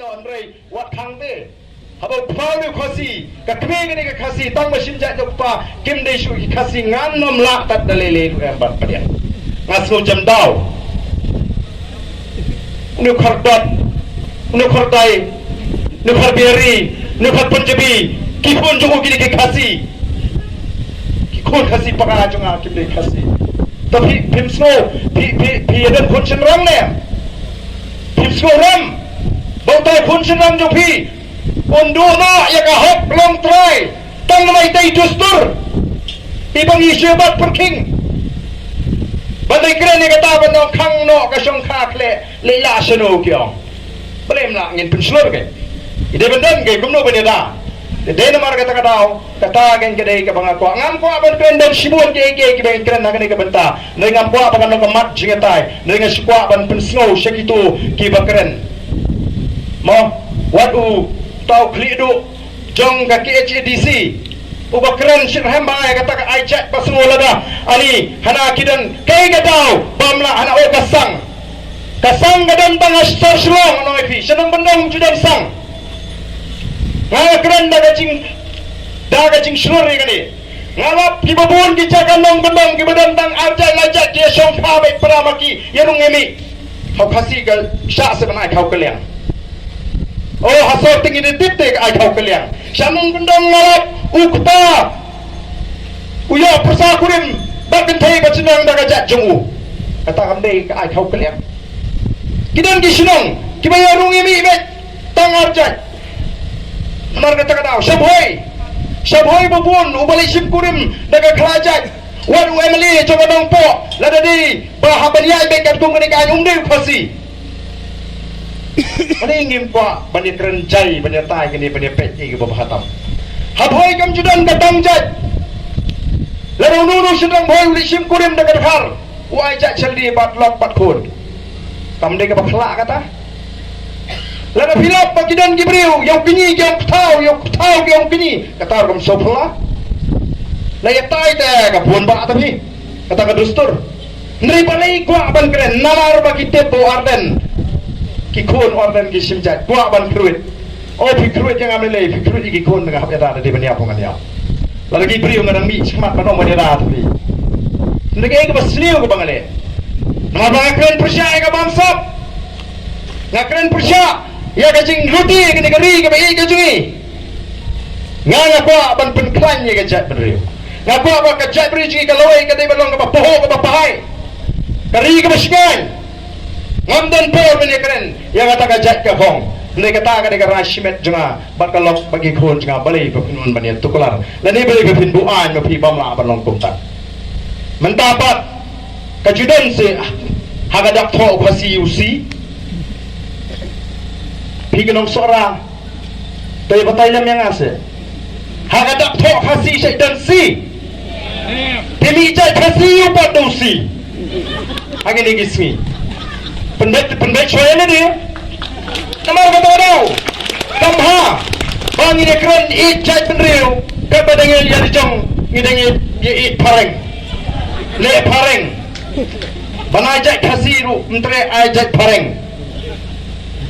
do Andre wat khang te habo phau ni khosi ka kme ni ka khasi tang ma sim ja jok pa kim de shu ki khasi ngan nom la tat de le em bat pa dia ngaso jam daw nu khar dot nu khar dai nu khar beri nu khar punjabi ki khon jo ki ki khasi ki khon khasi pakara jonga kim de khasi to phim snow phi den khon chen rang ne phim snow ram bau tai khon chen rang jo phi Undo na ya ka hop long try tang mai dai dustur ibang isyabat perking badai kren ni kata bano khang no ka song kha kle le la sano kyo belem la ngin penslor ke ide bendan ke kumno bene da de na mar kata kata gen ke dei ka banga ko ngam ko aban pendon sibon ke ben kren na ke benta ngam ko aban no kamat jingatai ngam sikwa ban pensno sekitu ki bakren mo wadu tau klidu jong ka KHDC ubakran shirham ba kata ka ai chat pasmo lada ani hana kidan kai ga tau bamla hana o kasang gadan bang astor slong no fi senang bendong judan sang ngakran daga jing slor ni kani ngalap ki babun ki cakan nong bendong ki badan tang arjai lajat dia song pha baik paramaki yanung emi kau khasi gal sya sebenai kau kaliang oh hasor tinggi di titik ai kau kaliang syanung bendong ngalap ukta uya persa kurim bakin thai bacinang daga jat jungu kata kamdei ai kau kaliang kidan ki sinong ki bayarung imi bet tang arjat mar kata kata sabhoi babun ubali sim kurim daga khlajat waru emali coba dong po lada di bahabaniai bet kartung ni kan umdei khasi Ani ingin kwa bani kerencai bani tai kini bani peci ke bawah hatam. Haboi kam judan datang jat. Lalu nunu sedang boy uli sim kurim dekat har. Uai jat celdi bat lok bat kun. Kam dek apa kelak kata. Lalu filap bagi dan gibriu yang kini yang tau yang kini kata kam sopla. Layak tai te kapuan bak tapi kata kadustur. Neri balai gua ban keren nalar bagi tepo arden. Kikun orang kisim jat, buat ban fruit. Oh fruit yang ambil lagi, fruit kikun dengan apa ada di bania pungan dia. Lalu kibriu ngadang mi, semat panom bania dah tapi. Mereka ini berseliu ke bangale. Nama ngakren persia ke bangsap, ngakren persia, ya kacing roti kini keri ke bayi kacungi. Ngakwa ban penklan ya kejat beriu. Ngakwa ban kejat beriu cungi kaloi ke dibelong ke bapoho ke bapahai. Keri ke besingan. Ngamdan por bani keren yang kata kajat ke hong mereka kata ka deka rashimet junga bakalok bagi khon junga balai pepinun bani tukular lani balai pepin buan mapi bamla balong kumtat mentapat kajudan se hagadak tho khasi usi pigenong sora toy batay lam yang ase hagadak tho khasi syaitan si timi jai khasi upadusi agini gismi pendek soalnya ni dia nama kata orang kamha bang ini keren ijat penriu kata dengan yang dijong dengan it pareng le pareng banajak khasiru mentre ajak pareng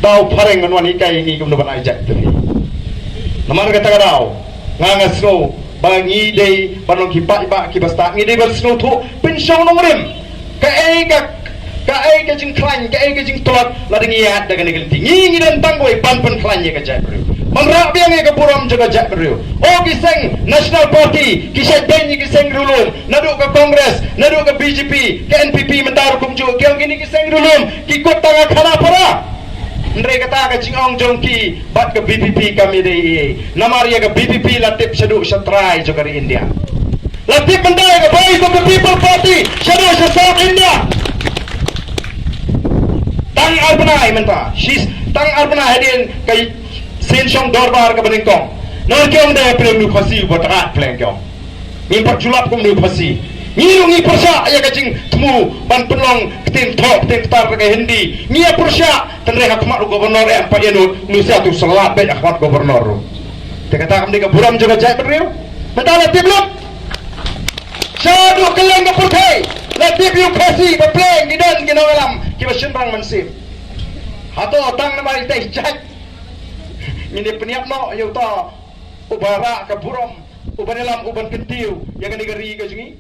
dau pareng anwan ikai ini kemudian banajak tu nama kata orang ngangasno bang idei banong kipak kibasta idei bersno tu pensong nongrim kai kajing klan kai kajing tot lading iat dagan gelti ngi dan tangoi pan klan ye kajak beriu mangra biang ye kapuram jaga jak beriu oh kiseng national party kisah benyi kiseng rulum nadu ke kongres nadu ke BJP ke NPP mentar kumju kiang kini kiseng rulum kikut tanga khana para ndre kata kajing ong jongki bat ke BPP kami dei namar ye ke BPP latip sedu setrai juga di India latip mentar ke Voice of the People Party sedu South India tang arpana menta she's tang arpana hadin kai sensong dorbar ka beningkong nor kyong de prem nu khasi botrat pleng kyong ni perjulap kum nu khasi ni persa ya kacing temu ban penlong tin thok tin tar ka hindi ni persa tenre hakmat gubernur em payenu nu satu selat be hakmat gubernur te kata kam de ka buram juga jai beriu mentala tiblut sadu keleng ka putih latip yu khasi ba pleng gidan ginong alam kiba simrang mansip hato tang na mari tai jat Mini peniap no yau ta ubara ka burom uban elam uban kentiu yang negeri ka jungi